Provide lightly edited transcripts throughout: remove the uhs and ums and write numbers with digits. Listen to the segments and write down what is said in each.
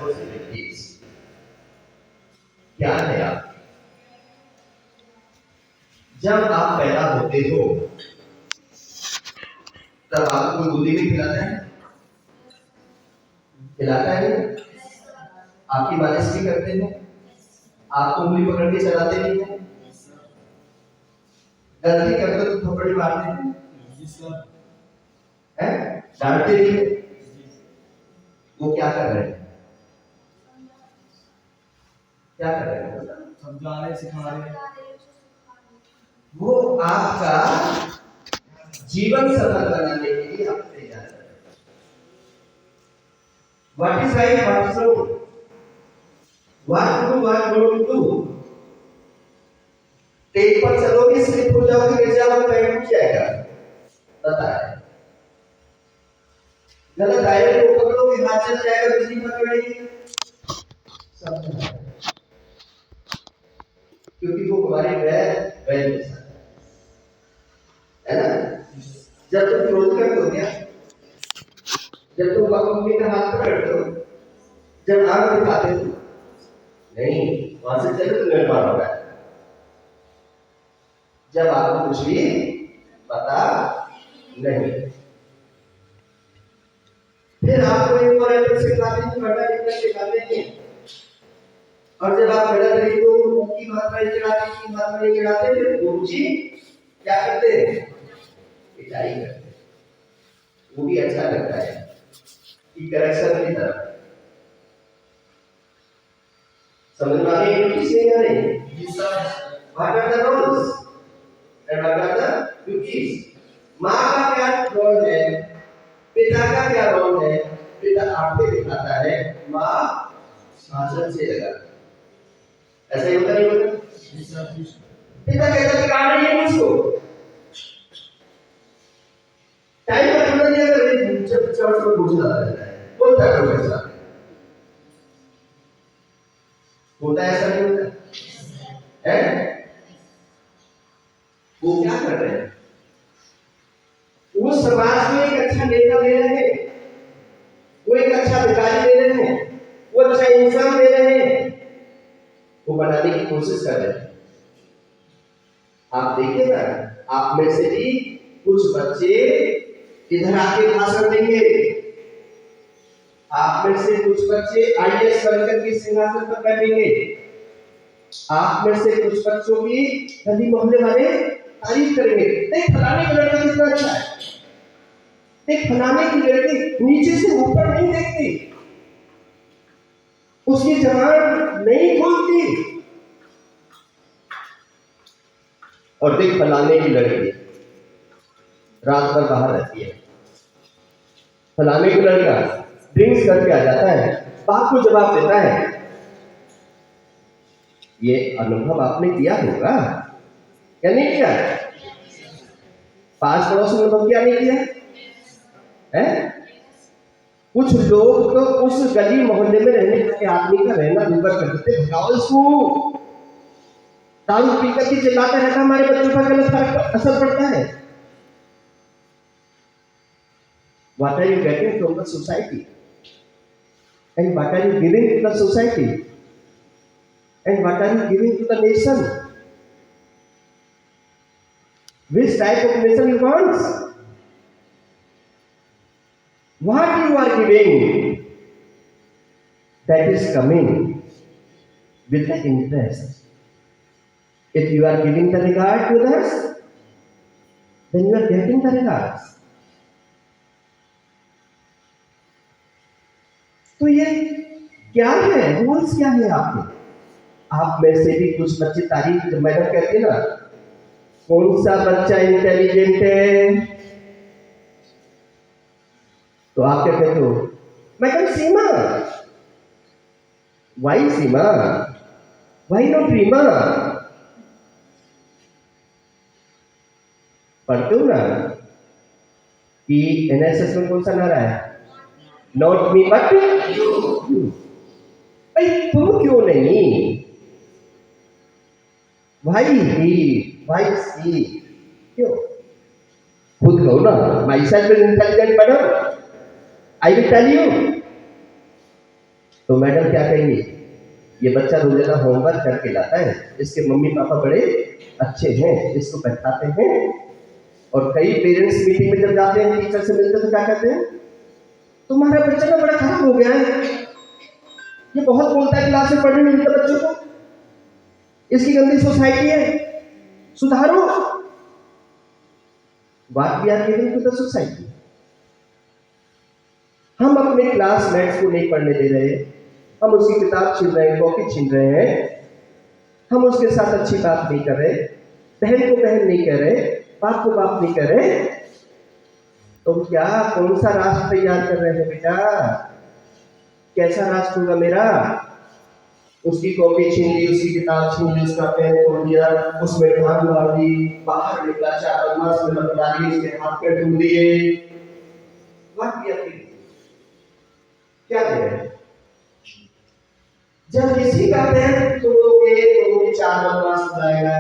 Responsibilities क्या है आप? जब आप पैदा होते हो तब आपको दूध भी खिलाता है, खिलाता है, आपकी मालिश भी करते हैं, आपको उंगली पकड़ के चलाते नहीं है, गलती करते तो थप्पड़ मारते हैं, डांटते नहीं है। वो क्या कर रहे हैं? क्या कर रहे हैं? समझा रहे, सिखा रहे। वो आपका जीवन सफल बनाने के लिए आपसे तैयार है। What is right, what is wrong, what to do, what not to do. Tape पर चलोगे, स्लिप हो जाओगे, गिर जाओगे, पैर टूट जाएगा, पता है। गलत डायरेक्ट को पकड़ोगे, हाथ चल जाएगा, बिजली पकड़ेगी, सब है। क्योंकि वो हमारे वैल के साथ है ना। जब तुम क्रोध करते हो क्या, जब तुम मम्मी का हाथ पकड़ते हो, जब आग दिखाते हो, नहीं, वहां से चले तो निर्माण होगा। जब आपको कुछ भी पता नहीं, फिर आपको एक और सिखाते हैं, बड़ा लिखना सिखाते हैं। और जब आप बड़ा तरीके को की मात्रा चढ़ाते, की मात्रा चढ़ाते, फिर गुरुजी क्या करते हैं? पिटाई करते हैं। वो भी अच्छा लगता है कि करेक्शन की तरफ। समझ में आ रही है किसी ने नहीं? What are the roles and what are the duties? माँ का क्या रोल है, पिता का क्या रोल है? पिता आंखें दिखाता है, माँ शासन से लगा। ऐसा ही होता नहीं होता? पिता कहता है काम नहीं है मुझको, टाइम पर खाना दिया कर, जब चर्च में पूछना रहता है बोलता है प्रोफेसर, होता है ऐसा नहीं होता है? वो क्या कर रहे हैं? वो समाज में एक अच्छा नेता दे रहे हैं, वो एक अच्छा अधिकारी दे रहे हैं, वो अच्छा इंसान दे रहे हैं, वो बनाने की कोशिश कर रहे हैं। आप देखिए ना, आप में से भी कुछ बच्चे इधर आके भाषण देंगे, आप में से कुछ बच्चे आईएएस बनकर के सिंहासन पर बैठेंगे, आप में से कुछ बच्चों की गली मोहल्ले वाले तारीफ करेंगे, देख फलाने का लड़का कितना अच्छा है, देख फलाने की लड़की नीचे से ऊपर नहीं देखती, उसकी जबान नहीं खुलती, और देख फलाने की लड़की रात भर बाहर रहती है, फलाने की लड़का ड्रिंक्स करके आ जाता है, बाप को जवाब देता है। ये अनुभव आपने किया होगा क्या नहीं किया? पास पड़ोस में अनुभव किया नहीं किया है? कुछ लोग तो उस गली मोहल्ले में रहने वाले आदमी का रहना निर्भर कर देते, भगाओ इसको, दारू पीकर के चिल्लाता रहता, हमारे बच्चों पर गलत असर पड़ता है। What are you getting from the society? And what are you giving to the society? And what are you giving to the nation? Which type of nation you want? What you are giving, that is coming with the interest. If you are giving the regard to others, then you are getting the regards. तो ये क्या है, rules क्या है आपके? आप में से भी कुछ बच्चे तारीफ, जब मैडम कहते हैं ना कौन सा बच्चा इंटेलिजेंट है, तो आप क्या कहते हो? Madam Seema. Why Seema? Why not Reema? पढ़ते हो ना कि एनएसएस में कौन सा नारा है? Not me but you. भाई तुम क्यों नहीं? भाई ही, भाई सी, क्यों? खुद कहो ना, myself is intelligent madam, I will tell you. तो मैडम क्या कहेंगी, ये बच्चा रोजाना होमवर्क करके लाता है, इसके मम्मी पापा बड़े अच्छे हैं, इसको बैठाते हैं। और कई पेरेंट्स मीटिंग में जब जाते हैं, टीचर से मिलते हैं, तो क्या कहते हैं, तुम्हारा बच्चा ना बड़ा खराब हो गया है, ये बहुत बोलता है, क्लास में पढ़ने नहीं देता बच्चों को, इसकी गंदी सोसाइटी है, सुधारो। बात भी आती है तो सोसाइटी। हम अपने क्लासमेट्स को नहीं पढ़ने दे रहे, हम उसकी किताब छीन रहे हैं, कॉपी छीन रहे हैं, हम उसके साथ अच्छी बात नहीं कर रहे, बहन को बहन नहीं कह रहे, बाप को बाप नहीं कह रहे। तुम क्या कौन सा राष्ट्र तैयार कर रहे हैं बेटा? कैसा राष्ट्र होगा मेरा? उसकी कॉपी छीन ली, उसकी किताब छीन ली, उसका पेन तोड़ दिया, उसमें ढाल मार दी, बाहर निकला, चार बदमाश में लग डाली, उसके हाथ पे ढूंढ दिए। बात किया क्या करें? जब किसी का पैर तोड़ोगे तो वो चार बदमाश हो जाएगा,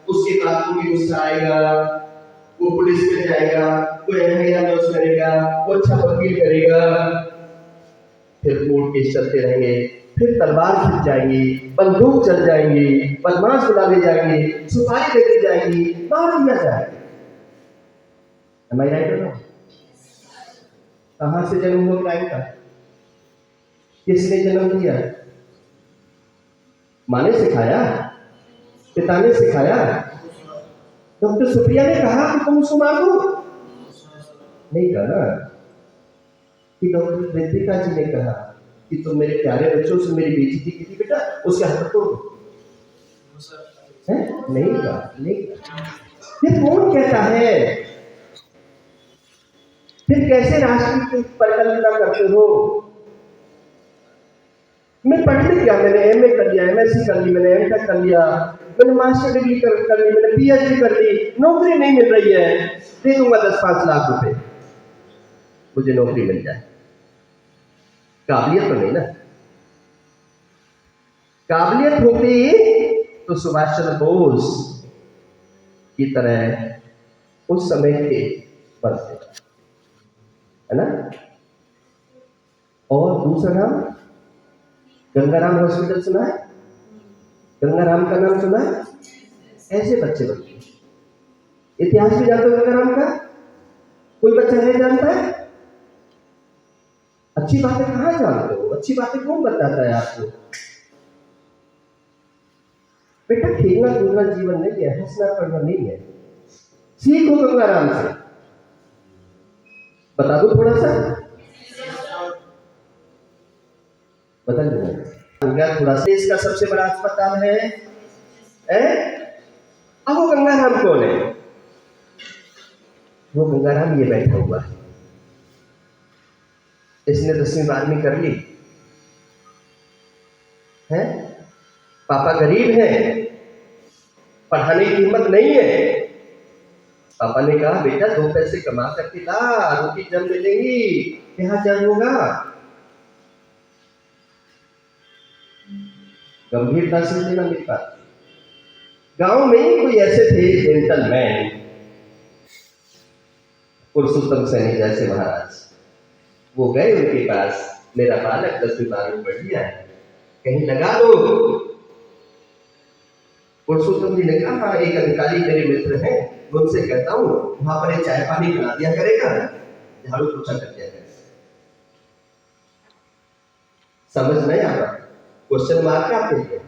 उसके बाद को भी गुस्सा आएगा, वो पुलिस में जाएगा, कोई एफआईआर दर्ज करेगा, वो अच्छा वकील करेगा, फिर कोर्ट केस चलते रहेंगे, फिर तलवार खिंच जाएंगी, बंदूक चल जाएंगी, बदमाश बुला ले जाएंगे, सुपारी देती जाएगी, मार दिया जाएगा। Am I right or not? कहां से जन्म हुआ क्राइम का? किसने जन्म दिया? माँ ने सिखाया, पिता ने सिखाया, डॉक्टर सुप्रिया ने कहा कि तुम उसको मार दो? नहीं कहा ना। कि डॉक्टर रितिका जी ने कहा कि तुम मेरे प्यारे बच्चों से मेरी बेइज्जती की थी बेटा, उसके हाथ तोड़ दो? नहीं कहा, नहीं कहा। फिर कौन कहता है? फिर कैसे राष्ट्र की परिकल्पना करते हो? मैं पढ़ने क्या, मैंने एमए कर लिया, एमएससी कर ली, मैंने एमटेक कर लिया, मैंने मास्टर डिग्री कर ली, मैंने पीएचडी कर ली, नौकरी नहीं मिल रही है, दे दूंगा 10-5 लाख रुपए, मुझे नौकरी मिल जाए। काबिलियत तो नहीं ना। काबिलियत होती तो सुभाष चंद्र बोस की तरह उस समय के बनते, है ना। और दूसरा नाम गंगाराम हॉस्पिटल सुना है? गंगाराम का नाम सुना है? ऐसे बच्चे बनते। इतिहास भी जानते हो गंगाराम का? कोई बच्चा नहीं जानता है? अच्छी बातें कहाँ जानते हो? अच्छी बातें कौन बताता है आपको? बेटा खेलना कूदना जीवन नहीं है, हंसना पढ़ना नहीं है। सीखो गंगाराम से। बता दो थोड़ा सा, बदल दूंगा थोड़ा सा। इसका सबसे बड़ा अस्पताल है, अब वो गंगाराम कौन है? वो गंगाराम ये बैठा हुआ है, इसने 10वीं 12वीं कर ली है, पापा गरीब है, पढ़ाने की हिम्मत नहीं है। पापा ने कहा बेटा 2 पैसे कमा करके ला, रोटी जब मिलेंगी, यहाँ जब होगा। गंभीरता से लेना मेरी बात। गांव में कोई ऐसे थे जेंटलमैन, पुरुषोत्तम सैनी जैसे महाराज, वो गए उनके पास, मेरा बालक 10वीं 12वीं पढ़ लिया है, कहीं लगा दो। पुरुषोत्तम जी ने कहा एक अधिकारी मेरे मित्र हैं, मैं उनसे कहता हूँ वहां पर एक चाय पानी बना दिया करेगा, झाड़ू पोछा कर दिया करेगा। समझ नहीं आ रहा? क्वेश्चन मार्क आपके लिए।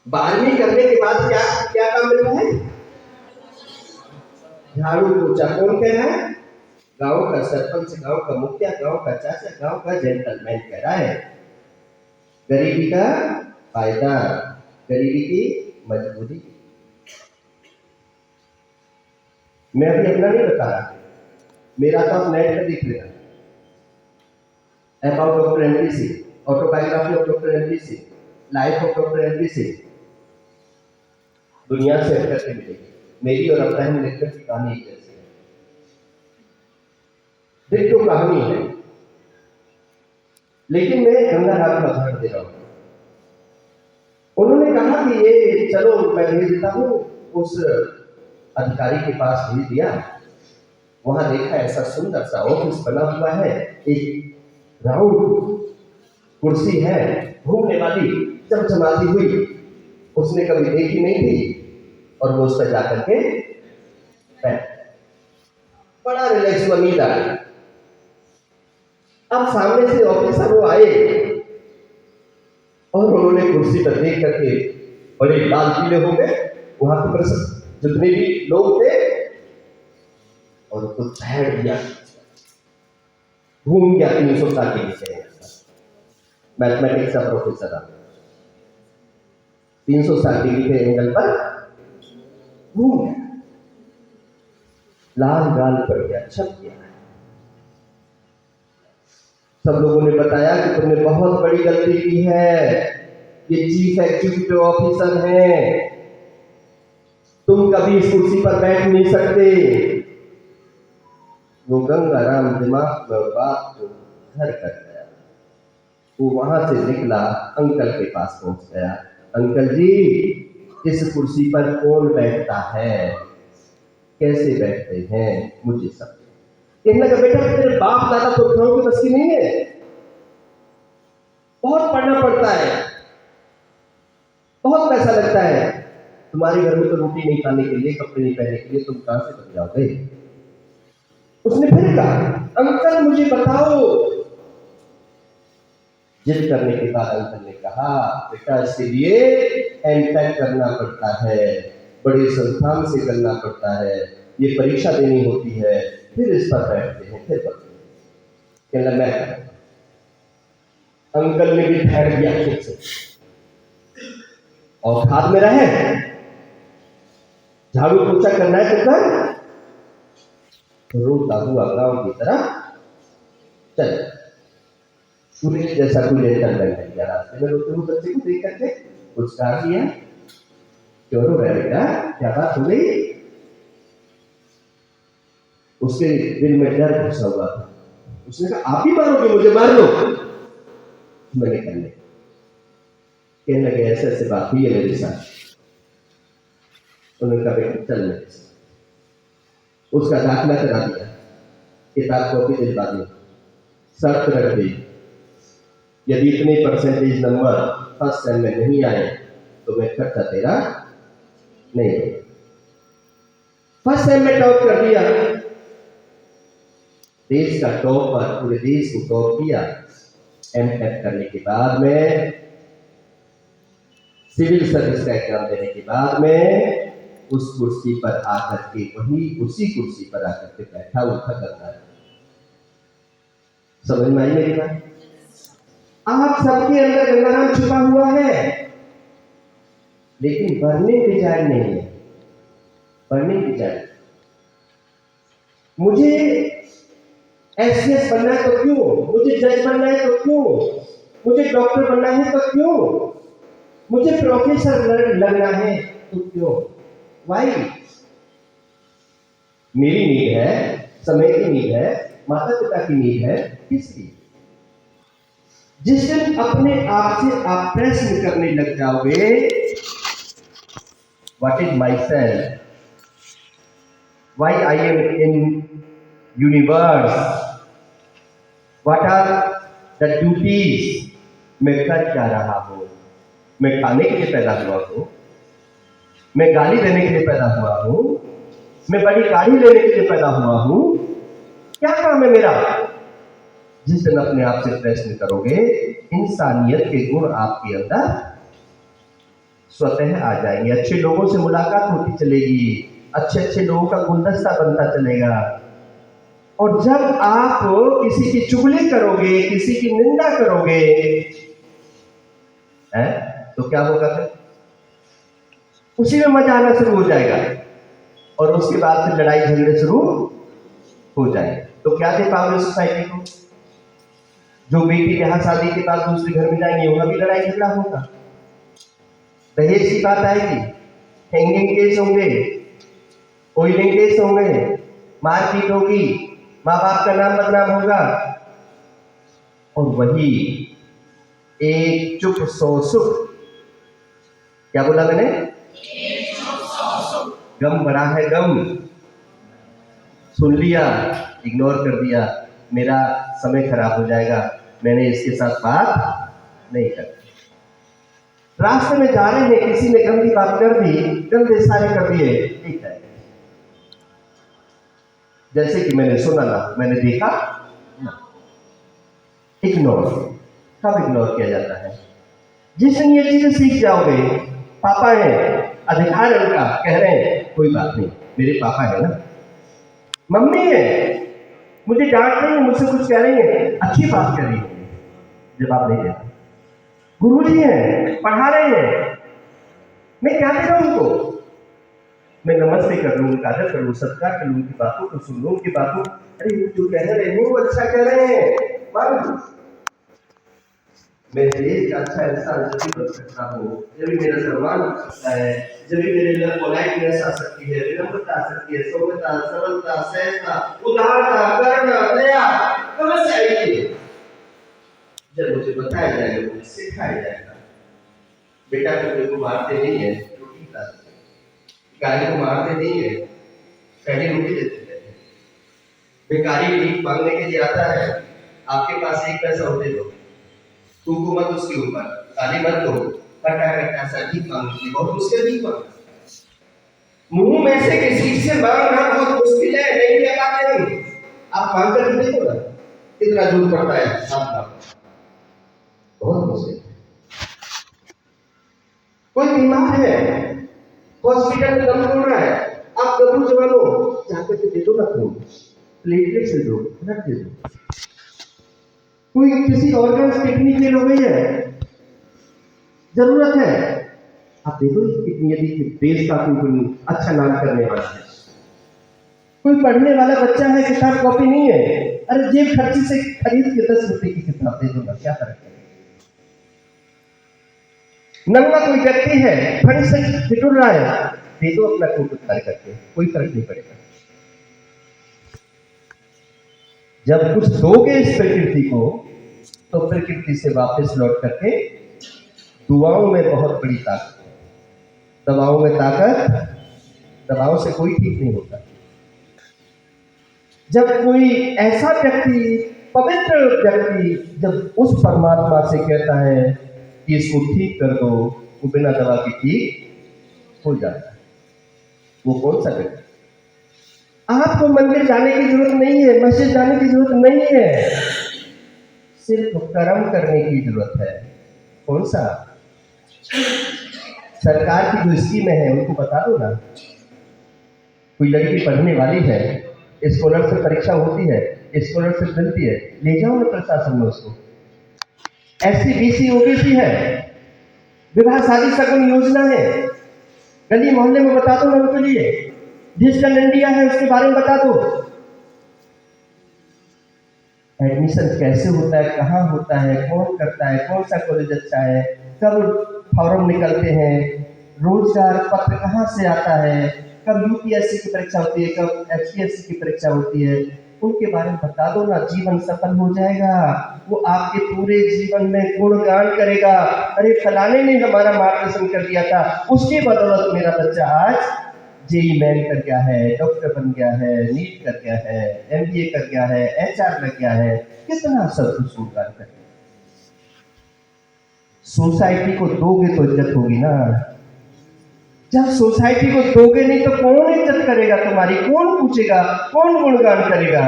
12वीं करने के बाद क्या क्या काम मिल रहा है? झाड़ू पोछा। कौन कह रहा है? गांव का सरपंच, गांव का मुखिया, गांव का चाचा, गांव का जेंटलमैन कह रहा है। गरीबी का फायदा, गरीबी की मजबूरी। मैं अभी अपना नहीं बता रहा, मेरा तो आप नेट पर देख लेना। About doctor MPC, autobiography of doctor MPC, life of doctor MPC, दुनिया से हटकर के मिलेगी। मेरी और अब्राहम लिंकन की कहानी एक जैसी है, डिट्टो कहानी है, लेकिन मैं गंगाराम का उदाहरण दे रहा हूं। उन्होंने कहा कि ये चलो मैं भेज देता हूं, उस अधिकारी के पास भेज दिया। वहां देखा ऐसा सुंदर सा ऑफिस बना हुआ है, एक राउंड कुर्सी है घूमने वाली, चमचमाती हुई, उसने कभी देखी नहीं थी, और वो उस पर जाकर के बैठ, बड़ा रिलैक्स हुआ, नींद आ गई। अब सामने से ऑफिसर वो आए और उन्होंने कुर्सी पर देख करके बड़े लाल पीले हो गए, वहां पर जितने भी लोग थे, और उसको छेड़ दिया, घूम गया 360 डिग्री से। मैथमेटिक्स का प्रोफेसर था, 360 डिग्री के एंगल पर घूम गया, लाल गाल पड़ गया, छप गया। सब लोगों ने बताया कि तुमने बहुत बड़ी गलती की है, ये चीफ एग्जीक्यूटिव ऑफिसर हैं, तुम कभी इस कुर्सी पर बैठ नहीं सकते। वो गंगाराम दिमाग में बात को घर कर गया। वो वहां से निकला, अंकल के पास पहुंच गया। अंकल जी, इस कुर्सी पर कौन बैठता है, कैसे बैठते हैं, मुझे सब कहने लगा। बेटा तेरे बाप दादा पुरखाओं की बस की नहीं है, बहुत पढ़ना पड़ता है, बहुत पैसा लगता है, तुम्हारे घर में तो रोटी नहीं खाने के लिए, कपड़े नहीं पहनने के लिए, तुम कहां से बन जाओगे। उसने फिर कहा, अंकल मुझे बताओ। जिद करने के बाद अंकल ने कहा, बेटा इसके लिए एमटेक करना पड़ता है, बड़े संस्थान से करना पड़ता है, ये परीक्षा देनी होती है, फिर इस पर बैठते हैं, फिर पढ़ते हैं। कहना मैं, अंकल ने भी ठहर दिया खुद से, और हाथ में रहे, झाड़ू पोछा करना है तो कर, रोता हुआ गांव की तरफ चल। सूर्य जैसा कोई लेटर लग गया, रास्ते में रोते हुए बच्चे को देख करके कुछ कहा दिया, क्यों रो रहा बेटा, क्या बात हो गई। उसके दिल में डर घुसा हुआ था। उसने कहा, आप ही मारोगे मुझे, मार लो। मैंने कहने लगे ऐसे ऐसे बात हुई है मेरे साथ। उन्होंने कहा बेटा चल मेरे साथ। उसका दाखिला करा दिया, किताब कॉपी दिलवा दी, शर्त रख दी, यदि इतने परसेंटेज नंबर फर्स्ट सेम में नहीं आए तो मैं खर्चा तेरा नहीं दूंगा। फर्स्ट सेम में टॉप कर दिया, देश का टॉपर, पूरे देश को टॉप किया। एमटेक करने के बाद में, सिविल सर्विस का एग्जाम देने के बाद में, उस कुर्सी पर आकर के, वही उसी कुर्सी पर आकर के बैठा उठा करना है। समझ में आई मेरी बात? आप सबके अंदर गंगाराम छुपा हुआ है, लेकिन बर्निंग डिजायर नहीं है। बर्निंग डिजायर, मुझे एसएस बनना है तो क्यों, मुझे जज बनना है तो क्यों, मुझे डॉक्टर बनना है तो क्यों, मुझे प्रोफेसर लगना है तो क्यों, वाई। मेरी नीड है, समय की नीड है, माता पिता की नीड है, किसकी? जिस दिन अपने आप से आप प्रश्न करने लग जाओगे, what is myself, why I am in universe, what are the duties, मैं कर क्या रहा हूं, मैं खाने के लिए पैदा हुआ हूं, मैं गाली देने के लिए पैदा हुआ हूं, मैं बड़ी गाड़ी लेने के लिए पैदा हुआ हूं, क्या काम है मेरा? जिस दिन अपने आप से प्रश्न करोगे, इंसानियत के गुण आपके अंदर स्वतः आ जाएंगे। अच्छे लोगों से मुलाकात होती चलेगी, अच्छे अच्छे लोगों का गुलदस्ता बनता चलेगा। और जब आप किसी की चुगली करोगे, किसी की निंदा करोगे, तो क्या होगा फिर? उसी में मजा आना शुरू हो जाएगा, और उसके बाद फिर लड़ाई झगड़े शुरू हो जाएंगे। तो क्या दे पाओगे सोसाइटी को? जो बेटी ब्याह शादी के बाद दूसरे घर में जाएंगे, वहां भी लड़ाई झगड़ा होगा, दहेज की बात आएगी, हैंगिंग केस होंगे, ऑयलिंग केस होंगे, मारपीट होगी, माँ बाप का नाम बदनाम होगा। और वही एक चुप सौ सुख, क्या बोला मैंने? गम बड़ा है गम, सुन लिया, इग्नोर कर दिया, मेरा समय खराब हो जाएगा, मैंने इसके साथ बात नहीं करते। रास्ते में जा रहे हैं, किसी ने गंदी बात कर दी, गंदे इशारे कर दिए, नहीं करेंगे। जैसे कि मैंने सुना ना, मैंने देखा ना, इग्नोर। कब इग्नोर किया जाता है? जिस दिन ये चीजें सीख जाओगे, पापा है, अधिकार है उनका, कह रहे हैं कोई बात नहीं, मेरे पापा है ना, मम्मी है, मुझे डांट रही है, मुझसे कुछ कह रही है, अच्छी बात कर रही है, जवाब नहीं देता। गुरुजी हैं, पढ़ा रहे हैं, मैं क्या दे रहा हूं उनको? मैं नमस्ते कर लूं, उनका आदर कर लूं, सत्कार कर लूं, उनकी बातों को सुन लूं, उनकी बातों, अरे वो जो कह रहे हैं वो अच्छा कह रहे हैं, मान। मैं देश का अच्छा इंसान जब भी बन सकता हूँ, जब भी मेरा सम्मान हो सकता है, जब भी मेरे अंदर पोलाइटनेस आ सकती है, विनम्रता आ सकती है, सौम्यता, सरलता, सहजता, उदारता, करुणा, दया, कहाँ से आएगी? जब मुझे बताया जाएगा, मुझे सिखाया जाएगा। बेटा कुत्ते को मारते नहीं है, रोटी खिलाते हैं। गाय को मारते नहीं है, पहले रोटी देते हैं। बेकारी भीख मांगने के लिए आता है, आपके पास एक पैसा होते दो, थूको मत उसके ऊपर, गाली मत दो, कटा कटा सा भीख मांगती, बहुत मुश्किल भीख मांगना। मुंह में से किसी से मांगना बहुत मुश्किल है, नहीं ले पाते हम। आप मांग कर देखो ना, कितना दूर पड़ता है आपका, बहुत मुश्किल है। कोई बीमार है, हॉस्पिटल में दम तोड़ रहा है, आप गबरू जवानों जाकर के दे दो ना खून, प्लेटलेट से दो, रख दे दो। कोई किसी ऑर्गन किडनी फेल हो गई है, जरूरत है, आप दे दो किडनी, यदि देश का कोई अच्छा नाम करने वाला है। कोई पढ़ने वाला बच्चा है, किताब कॉपी नहीं है, अरे जेब खर्ची से खरीद के 10 रुपए की किताब दे दूंगा, क्या फर्क है? नंगा कोई व्यक्ति है, ठंड से ठिठुर रहा है, दे दो अपना कोट उतार करके, कोई फर्क नहीं पड़ेगा। जब कुछ दोगे इस प्रकृति को, तो प्रकृति से वापस लौट करके दुआओं में बहुत बड़ी ताकत है। दवाओं में ताकत, दवाओं से कोई ठीक नहीं होता। जब कोई ऐसा व्यक्ति, पवित्र व्यक्ति, जब उस परमात्मा से कहता है कि इसको ठीक कर दो, वो बिना दवा के ठीक हो जाता है। वो कौन सा व्यक्ति? आपको मंदिर जाने की जरूरत नहीं है, मस्जिद जाने की जरूरत नहीं है, सिर्फ कर्म करने की जरूरत है। कौन सा? सरकार की जो स्कीम है उनको बता दो ना। कोई लड़की पढ़ने वाली है, स्कॉलरशिप परीक्षा होती है, स्कॉलरशिप मिलती है, ले जाओ ना प्रशासन में उसको। SC BC OBC है, विवाह शादी सगुन योजना है, गली मोहल्ले में बता दो ना उनके लिए। डिजिटल इंडिया है, उसके बारे में बता दो। एडमिशन कैसे होता है, कहाँ होता है, कौन करता है, कौन सा कॉलेज अच्छा है, कब फॉर्म निकलते हैं, रोजगार पत्र कहाँ से आता है, कब UPSC की परीक्षा होती है, कब HPSC की परीक्षा होती है, उनके बारे में बता दो ना। जीवन सफल हो जाएगा, वो आपके पूरे जीवन में गुणगान करेगा। अरे फलाने ने हमारा मार्गदर्शन कर दिया था, उसके बदौलत मेरा बच्चा आज JEE मेन कर गया है, डॉक्टर बन गया है, नीट कर गया है, MBA कर गया है, HR लग गया है। कितना सब कुछ गुणगान कर। सोसाइटी को दोगे तो इज्जत होगी ना। जब सोसाइटी को दोगे नहीं तो कौन इज्जत करेगा तुम्हारी, कौन पूछेगा, कौन गुणगान करेगा?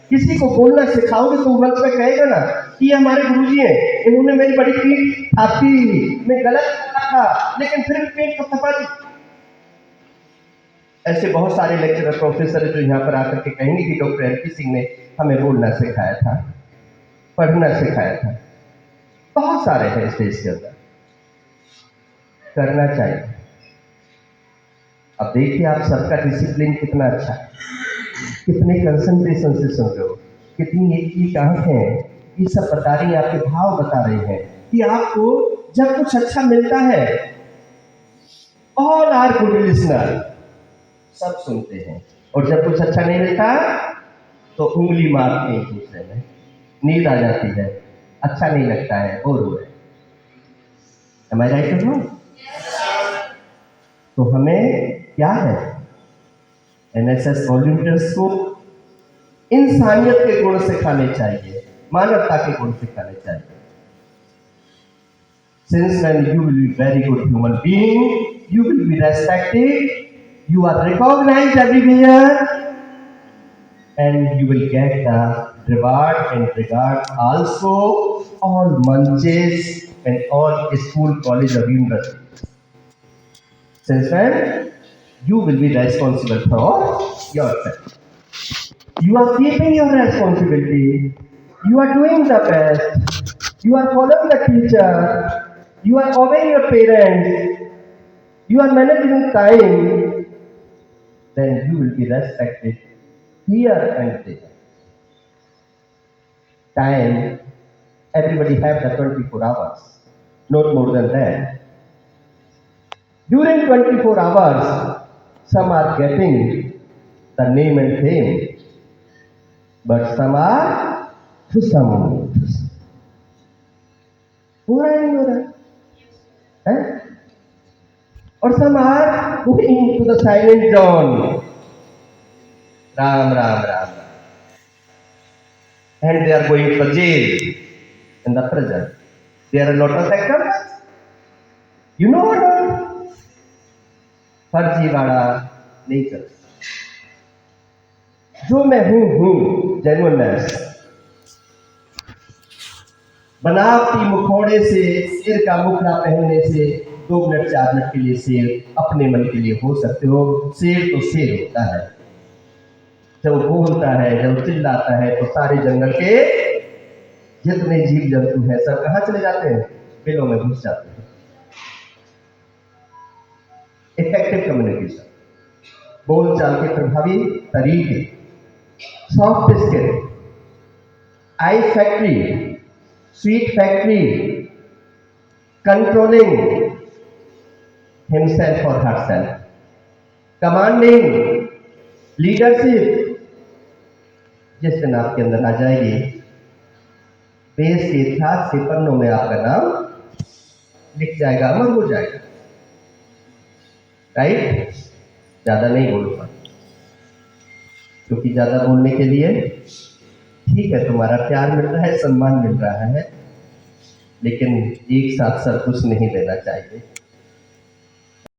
किसी को बोलना सिखाओगे तो मंच पे कहेगा ना कि ये हमारे गुरुजी हैं, इन्होंने मेरी बड़ी पीठ थापी, मैं गलत था लेकिन फिर भी पेट को थपा दी। ऐसे बहुत सारे लेक्चरर प्रोफेसर जो यहाँ पर आकर के कहेंगे कि डॉक्टर LP सिंह ने हमें बोलना सिखाया था, पढ़ना सिखाया था। बहुत सारे हैं इस देश के अंदर, करना चाहिए। अब देखिए आप सबका डिसिप्लिन कितना अच्छा है, कितने कंसंट्रेशन से सुन रहे हो, कितनी एक आंखें ये सब बता रही हैं, आपके भाव बता रहे हैं कि आपको जब कुछ अच्छा मिलता है, ऑल आर गुड लिसनर, सब सुनते हैं, और जब कुछ अच्छा नहीं मिलता तो उंगली मारते हैं एक दूसरे में, नींद आ जाती है, अच्छा नहीं लगता है, और हो है। Am I right or wrong? तो हमें क्या है, NSS वॉलंटियर्स को इंसानियत के गुण सिखाने चाहिए, मानवता के गुण सिखाने चाहिए। Since then you will be very good human being, you will be respected, you are recognized everywhere, and you will get the reward and regard also all munches and all school, college or university. Since then, you will be responsible for yourself. You are keeping your responsibility. You are doing the best. You are following the teacher. You are obeying your parents. You are managing time. Then you will be respected here and there. Time, everybody have the 24 hours, not more than that. During 24 hours, some are getting the name and fame, but some are some हो रहा है नहीं हो रहा है और some are going to the silent zone. Ram, Ram, Ram, Ram. And they are going to jail in the prison. There are a lot of examples. You know or not? फर्जी वाला नेचर जो मैं हूं genuineness बनावटी मुखौड़े से शेर का मुखड़ा पहनने से 2 मिनट 4 मिनट के लिए शेर अपने मन के लिए हो सकते हो। शेर तो शेर होता है, जब बोलता है, जब चिल्लाता है तो सारे जंगल के जितने जीव जंतु हैं सब कहाँ चले जाते हैं? बिलों में घुस जाते हैं। इफेक्टिव कम्युनिकेशन, बोलचाल के प्रभावी तरीके, soft skill, I factory, sweet factory, controlling himself और हरसेल्फ, कमांडिंग, लीडरशिप, जिस दिन आपके अंदर आ जाएगी, देश के इतिहास के पन्नों में आपका नाम लिख जाएगा, अमर हो जाएगा। राइट? ज्यादा नहीं बोलूंगा क्योंकि ज्यादा बोलने के लिए ठीक है तुम्हारा प्यार मिल रहा है, सम्मान मिल रहा है, लेकिन एक साथ सब कुछ नहीं देना चाहिए।